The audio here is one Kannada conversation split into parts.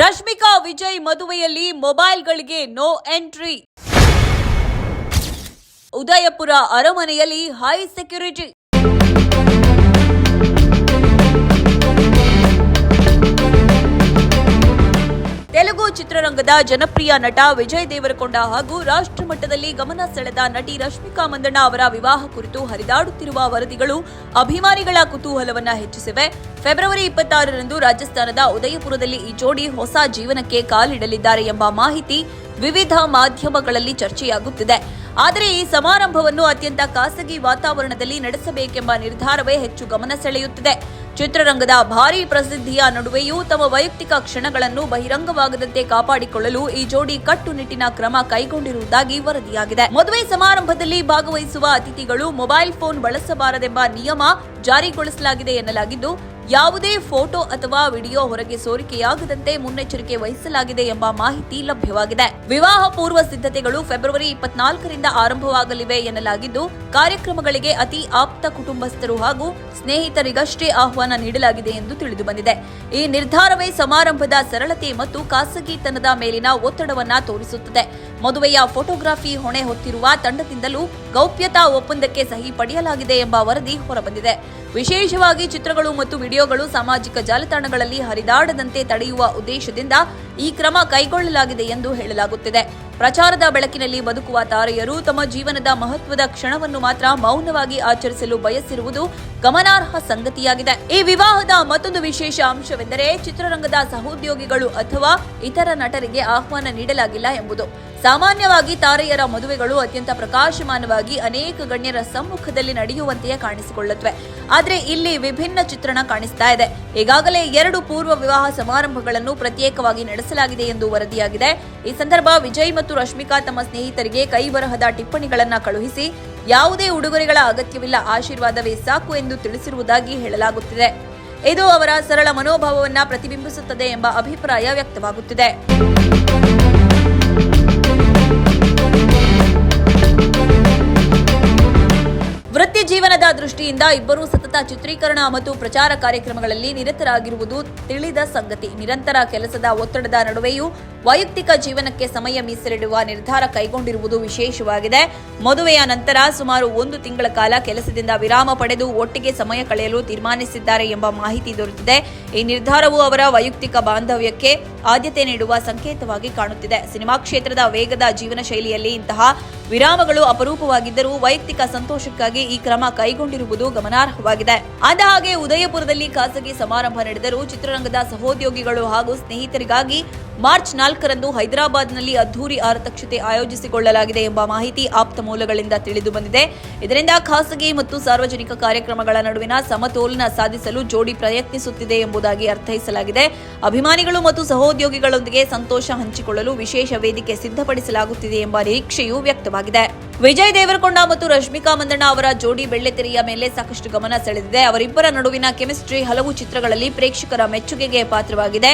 ರಶ್ಮಿಕಾ ವಿಜಯ್ ಮದುವೆಯಲ್ಲಿ ಮೊಬೈಲ್ಗಳಿಗೆ ನೋ ಎಂಟ್ರಿ. ಉದಯಪುರ ಅರಮನೆಯಲ್ಲಿ ಹೈ ಸೆಕ್ಯೂರಿಟಿ. ತೆಲುಗು ಚಿತ್ರರಂಗದ ಜನಪ್ರಿಯ ನಟ ವಿಜಯ್ ದೇವರಕೊಂಡ ಹಾಗೂ ರಾಷ್ಟ್ರಮಟ್ಟದಲ್ಲಿ ಗಮನ ಸೆಳೆದ ನಟಿ ರಶ್ಮಿಕಾ ಮಂದಣ್ಣ ಅವರ ವಿವಾಹ ಕುರಿತು ಹರಿದಾಡುತ್ತಿರುವ ವರದಿಗಳು ಅಭಿಮಾನಿಗಳ ಕುತೂಹಲವನ್ನ ಹೆಚ್ಚಿಸಿವೆ. ಫೆಬ್ರವರಿ 26ರಂದು ರಾಜಸ್ಥಾನದ ಉದಯಪುರದಲ್ಲಿ ಈ ಜೋಡಿ ಹೊಸ ಜೀವನಕ್ಕೆ ಕಾಲಿಡಲಿದ್ದಾರೆ ಎಂಬ ಮಾಹಿತಿ ವಿವಿಧ ಮಾಧ್ಯಮಗಳಲ್ಲಿ ಚರ್ಚೆಯಾಗುತ್ತಿದೆ. ಆದರೆ ಈ ಸಮಾರಂಭವನ್ನು ಅತ್ಯಂತ ಖಾಸಗಿ ವಾತಾವರಣದಲ್ಲಿ ನಡೆಸಬೇಕೆಂಬ ನಿರ್ಧಾರವೇ ಹೆಚ್ಚು ಗಮನ ಸೆಳೆಯುತ್ತಿದೆ. ಚಿತ್ರರಂಗದ ಭಾರೀ ಪ್ರಸಿದ್ಧಿಯ ನಡುವೆಯೂ ತಮ್ಮ ವೈಯಕ್ತಿಕ ಕ್ಷಣಗಳನ್ನು ಬಹಿರಂಗವಾಗದಂತೆ ಕಾಪಾಡಿಕೊಳ್ಳಲು ಈ ಜೋಡಿ ಕಟ್ಟುನಿಟ್ಟಿನ ಕ್ರಮ ಕೈಗೊಂಡಿರುವುದಾಗಿ ವರದಿಯಾಗಿದೆ. ಮದುವೆ ಸಮಾರಂಭದಲ್ಲಿ ಭಾಗವಹಿಸುವ ಅತಿಥಿಗಳು ಮೊಬೈಲ್ ಫೋನ್ ಬಳಸಬಾರದೆಂಬ ನಿಯಮ ಜಾರಿಗೊಳಿಸಲಾಗಿದೆ ಎನ್ನಲಾಗಿದ್ದು, ಯಾವುದೇ ಫೋಟೋ ಅಥವಾ ವಿಡಿಯೋ ಹೊರಗೆ ಸೋರಿಕೆಯಾಗದಂತೆ ಮುನ್ನೆಚ್ಚರಿಕೆ ವಹಿಸಲಾಗಿದೆ ಎಂಬ ಮಾಹಿತಿ ಲಭ್ಯವಾಗಿದೆ. ವಿವಾಹ ಪೂರ್ವ ಸಿದ್ಧತೆಗಳು ಫೆಬ್ರವರಿ 24ರಿಂದ ಆರಂಭವಾಗಲಿವೆ ಎನ್ನಲಾಗಿದ್ದು, ಕಾರ್ಯಕ್ರಮಗಳಿಗೆ ಅತಿ ಆಪ್ತ ಕುಟುಂಬಸ್ಥರು ಹಾಗೂ ಸ್ನೇಹಿತರಿಗಷ್ಟೇ ಆಹ್ವಾನ ನೀಡಲಾಗಿದೆ ಎಂದು ತಿಳಿದುಬಂದಿದೆ. ಈ ನಿರ್ಧಾರವೇ ಸಮಾರಂಭದ ಸರಳತೆ ಮತ್ತು ಖಾಸಗಿತನದ ಮೇಲಿನ ಒತ್ತಡವನ್ನ ತೋರಿಸುತ್ತದೆ. ಮದುವೆಯ ಫೋಟೋಗ್ರಫಿ ಹೊಣೆ ಹೊತ್ತಿರುವ ತಂಡದಿಂದಲೂ ಗೌಪ್ಯತಾ ಒಪ್ಪಂದಕ್ಕೆ ಸಹಿ ಪಡೆಯಲಾಗಿದೆ ಎಂಬ ವರದಿ ಹೊರಬಂದಿದೆ. ವಿಶೇಷವಾಗಿ ಚಿತ್ರಗಳು ಮತ್ತು ವಿಡಿಯೋಗಳು ಸಾಮಾಜಿಕ ಜಾಲತಾಣಗಳಲ್ಲಿ ಹರಿದಾಡದಂತೆ ತಡೆಯುವ ಉದ್ದೇಶದಿಂದ ಈ ಕ್ರಮ ಕೈಗೊಳ್ಳಲಾಗಿದೆ ಎಂದು ಹೇಳಲಾಗುತ್ತಿದೆ. ಪ್ರಚಾರದ ಬೆಳಕಿನಲ್ಲಿ ಬದುಕುವ ತಾರೆಯರು ತಮ್ಮ ಜೀವನದ ಮಹತ್ವದ ಕ್ಷಣವನ್ನು ಮಾತ್ರ ಮೌನವಾಗಿ ಆಚರಿಸಲು ಬಯಸಿರುವುದು ಗಮನಾರ್ಹ ಸಂಗತಿಯಾಗಿದೆ. ಈ ವಿವಾಹದ ಮತ್ತೊಂದು ವಿಶೇಷ ಅಂಶವೆಂದರೆ ಚಿತ್ರರಂಗದ ಸಹೋದ್ಯೋಗಿಗಳು ಅಥವಾ ಇತರ ನಟರಿಗೆ ಆಹ್ವಾನ ನೀಡಲಾಗಿಲ್ಲ ಎಂಬುದು. ಸಾಮಾನ್ಯವಾಗಿ ತಾರೆಯರ ಮದುವೆಗಳು ಅತ್ಯಂತ ಪ್ರಕಾಶಮಾನವಾಗಿ ಅನೇಕ ಗಣ್ಯರ ಸಮ್ಮುಖದಲ್ಲಿ ನಡೆಯುವಂತೆಯೇ ಕಾಣಿಸಿಕೊಳ್ಳುತ್ತವೆ. ಆದರೆ ಇಲ್ಲಿ ವಿಭಿನ್ನ ಚಿತ್ರಣ ಕಾಣಿಸ್ತಾ ಇದೆ. ಈಗಾಗಲೇ 2 ಪೂರ್ವ ವಿವಾಹ ಸಮಾರಂಭಗಳನ್ನು ಪ್ರತ್ಯೇಕವಾಗಿ ನಡೆಸಲಾಗಿದೆ ಎಂದು ವರದಿಯಾಗಿದೆ. ಈ ಸಂದರ್ಭ ವಿಜಯ್ ಮತ್ತು ರಶ್ಮಿಕಾ ತಮ್ಮ ಸ್ನೇಹಿತರಿಗೆ ಕೈಬರಹದ ಟಿಪ್ಪಣಿಗಳನ್ನು ಕಳುಹಿಸಿ ಯಾವುದೇ ಉಡುಗೊರೆಗಳ ಅಗತ್ಯವಿಲ್ಲ, ಆಶೀರ್ವಾದವೇ ಸಾಕು ಎಂದು ತಿಳಿಸಿರುವುದಾಗಿ ಹೇಳಲಾಗುತ್ತಿದೆ. ಇದು ಅವರ ಸರಳ ಮನೋಭಾವವನ್ನು ಪ್ರತಿಬಿಂಬಿಸುತ್ತದೆ ಎಂಬ ಅಭಿಪ್ರಾಯ ವ್ಯಕ್ತವಾಗುತ್ತಿದೆ. ವೃತ್ತಿ ಜೀವನದ ದೃಷ್ಟಿಯಿಂದ ಇಬ್ಬರೂ ಸತತ ಚಿತ್ರೀಕರಣ ಮತ್ತು ಪ್ರಚಾರ ಕಾರ್ಯಕ್ರಮಗಳಲ್ಲಿ ನಿರತರಾಗಿರುವುದು ತಿಳಿದ ಸಂಗತಿ. ನಿರಂತರ ಕೆಲಸದ ಒತ್ತಡದ ನಡುವೆಯೂ ವೈಯಕ್ತಿಕ ಜೀವನಕ್ಕೆ ಸಮಯ ಮೀಸಲಿಡುವ ನಿರ್ಧಾರ ಕೈಗೊಂಡಿರುವುದು ವಿಶೇಷವಾಗಿದೆ. ಮದುವೆಯ ನಂತರ ಸುಮಾರು 1 ತಿಂಗಳ ಕಾಲ ಕೆಲಸದಿಂದ ವಿರಾಮ ಪಡೆದು ಒಟ್ಟಿಗೆ ಸಮಯ ಕಳೆಯಲು ತೀರ್ಮಾನಿಸಿದ್ದಾರೆ ಎಂಬ ಮಾಹಿತಿ ದೊರೆತಿದೆ. ಈ ನಿರ್ಧಾರವು ಅವರ ವೈಯಕ್ತಿಕ ಬಾಂಧವ್ಯಕ್ಕೆ ಆದ್ಯತೆ ನೀಡುವ ಸಂಕೇತವಾಗಿ ಕಾಣುತ್ತಿದೆ. ಸಿನಿಮಾ ಕ್ಷೇತ್ರದ ವೇಗದ ಜೀವನ ಶೈಲಿಯಲ್ಲಿ ಇಂತಹ ವಿರಾಮಗಳು ಅಪರೂಪವಾಗಿದ್ದರೂ ವೈಯಕ್ತಿಕ ಸಂತೋಷಕ್ಕಾಗಿ ಈ ಕ್ರಮ ಕೈಗೊಂಡಿರುವುದು ಗಮನಾರ್ಹವಾಗಿದೆ. ಅಂದಹಾಗೆ ಉದಯಪುರದಲ್ಲಿ ಖಾಸಗಿ ಸಮಾರಂಭ ನಡೆದರೂ ಚಿತ್ರರಂಗದ ಸಹೋದ್ಯೋಗಿಗಳು ಹಾಗೂ ಸ್ನೇಹಿತರಿಗಾಗಿ ಮಾರ್ಚ್ 4ರಂದು ಹೈದರಾಬಾದ್ನಲ್ಲಿ ಅದ್ದೂರಿ ಆರತಕ್ಷತೆ ಆಯೋಜಿಸಿಕೊಳ್ಳಲಾಗಿದೆ ಎಂಬ ಮಾಹಿತಿ ಆಪ್ತ ಮೂಲಗಳಿಂದ ತಿಳಿದು ಬಂದಿದೆ. ಇದರಿಂದ ಖಾಸಗಿ ಮತ್ತು ಸಾರ್ವಜನಿಕ ಕಾರ್ಯಕ್ರಮಗಳ ನಡುವಿನ ಸಮತೋಲನ ಸಾಧಿಸಲು ಜೋಡಿ ಪ್ರಯತ್ನಿಸುತ್ತಿದೆ ಎಂಬುದಾಗಿ ಅರ್ಥೈಸಲಾಗಿದೆ. ಅಭಿಮಾನಿಗಳು ಮತ್ತು ಸಹೋದ್ಯೋಗಿಗಳೊಂದಿಗೆ ಸಂತೋಷ ಹಂಚಿಕೊಳ್ಳಲು ವಿಶೇಷ ವೇದಿಕೆ ಸಿದ್ಧಪಡಿಸಲಾಗುತ್ತಿದೆ ಎಂಬ ನಿರೀಕ್ಷೆಯೂ ವ್ಯಕ್ತವಾಗಿದೆ. ವಿಜಯ್ ದೇವರಕೊಂಡ ಮತ್ತು ರಶ್ಮಿಕಾ ಮಂದಣ್ಣ ಅವರ ಜೋಡಿ ಬೆಳ್ಳಿತೆರೆಯ ಮೇಲೆ ಸಾಕಷ್ಟು ಗಮನ ಸೆಳೆದಿದೆ. ಅವರಿಬ್ಬರ ನಡುವಿನ ಕೆಮಿಸ್ಟ್ರಿ ಹಲವು ಚಿತ್ರಗಳಲ್ಲಿ ಪ್ರೇಕ್ಷಕರ ಮೆಚ್ಚುಗೆಗೆ ಪಾತ್ರವಾಗಿದೆ.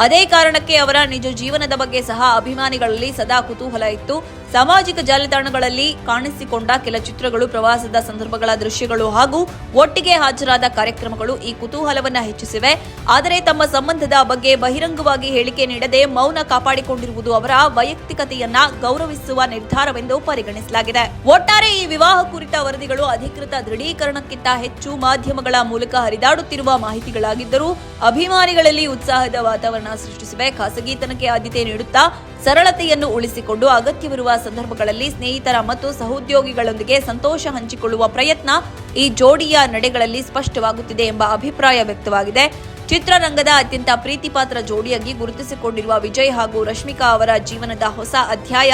ಅದೇ ಕಾರಣಕ್ಕೆ ಅವರ ನಿಜ ಜೀವನದ ಬಗ್ಗೆ ಸಹ ಅಭಿಮಾನಿಗಳಲ್ಲಿ ಸದಾ ಕುತೂಹಲ ಇತ್ತು. ಸಾಮಾಜಿಕ ಜಾಲತಾಣಗಳಲ್ಲಿ ಕಾಣಿಸಿಕೊಂಡ ಕೆಲ ಚಿತ್ರಗಳು, ಪ್ರವಾಸದ ಸಂದರ್ಭಗಳ ದೃಶ್ಯಗಳು ಹಾಗೂ ಒಟ್ಟಿಗೆ ಹಾಜರಾದ ಕಾರ್ಯಕ್ರಮಗಳು ಈ ಕುತೂಹಲವನ್ನ ಹೆಚ್ಚಿಸಿವೆ. ಆದರೆ ತಮ್ಮ ಸಂಬಂಧದ ಬಗ್ಗೆ ಬಹಿರಂಗವಾಗಿ ಹೇಳಿಕೆ ನೀಡದೆ ಮೌನ ಕಾಪಾಡಿಕೊಂಡಿರುವುದು ಅವರ ವೈಯಕ್ತಿಕತೆಯನ್ನ ಗೌರವಿಸುವ ನಿರ್ಧಾರವೆಂದು ಪರಿಗಣಿಸಲಾಗಿದೆ. ಒಟ್ಟಾರೆ ಈ ವಿವಾಹ ಕುರಿತ ವರದಿಗಳು ಅಧಿಕೃತ ದೃಢೀಕರಣಕ್ಕಿಂತ ಹೆಚ್ಚು ಮಾಧ್ಯಮಗಳ ಮೂಲಕ ಹರಿದಾಡುತ್ತಿರುವ ಮಾಹಿತಿಗಳಾಗಿದ್ದರೂ ಅಭಿಮಾನಿಗಳಲ್ಲಿ ಉತ್ಸಾಹದ ವಾತಾವರಣ ಸೃಷ್ಟಿಸಿವೆ. ಖಾಸಗಿತನಕ್ಕೆ ಆದ್ಯತೆ ನೀಡುತ್ತಾ ಸರಳತೆಯನ್ನು ಉಳಿಸಿಕೊಂಡು ಅಗತ್ಯವಿರುವ ಸಂದರ್ಭಗಳಲ್ಲಿ ಸ್ನೇಹಿತರ ಮತ್ತು ಸಹೋದ್ಯೋಗಿಗಳೊಂದಿಗೆ ಸಂತೋಷ ಹಂಚಿಕೊಳ್ಳುವ ಪ್ರಯತ್ನ ಈ ಜೋಡಿಯ ನಡೆಗಳಲ್ಲಿ ಸ್ಪಷ್ಟವಾಗುತ್ತಿದೆ ಎಂಬ ಅಭಿಪ್ರಾಯ ವ್ಯಕ್ತವಾಗಿದೆ. ಚಿತ್ರರಂಗದ ಅತ್ಯಂತ ಪ್ರೀತಿಪಾತ್ರ ಜೋಡಿಯಾಗಿ ಗುರುತಿಸಿಕೊಂಡಿರುವ ವಿಜಯ್ ಹಾಗೂ ರಶ್ಮಿಕಾ ಅವರ ಜೀವನದ ಹೊಸ ಅಧ್ಯಾಯ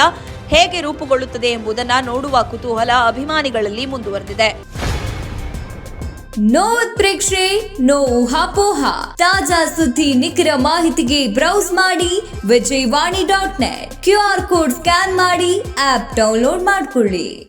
ಹೇಗೆ ರೂಪುಗೊಳ್ಳುತ್ತದೆ ಎಂಬುದನ್ನು ನೋಡುವ ಕುತೂಹಲ ಅಭಿಮಾನಿಗಳಲ್ಲಿ ಮುಂದುವರೆದಿದೆ. ನೋ ಉತ್ಪ್ರೇಕ್ಷೆ, ನೋ ಊಹಾಪೋಹ. ತಾಜಾ ಸುದ್ದಿ, ನಿಖರ ಮಾಹಿತಿಗೆ ಬ್ರೌಸ್ ಮಾಡಿ vijayvani.net. QR ಕೋಡ್ ಸ್ಕ್ಯಾನ್ ಮಾಡಿ ಆಪ್ ಡೌನ್ಲೋಡ್ ಮಾಡಿಕೊಳ್ಳಿ.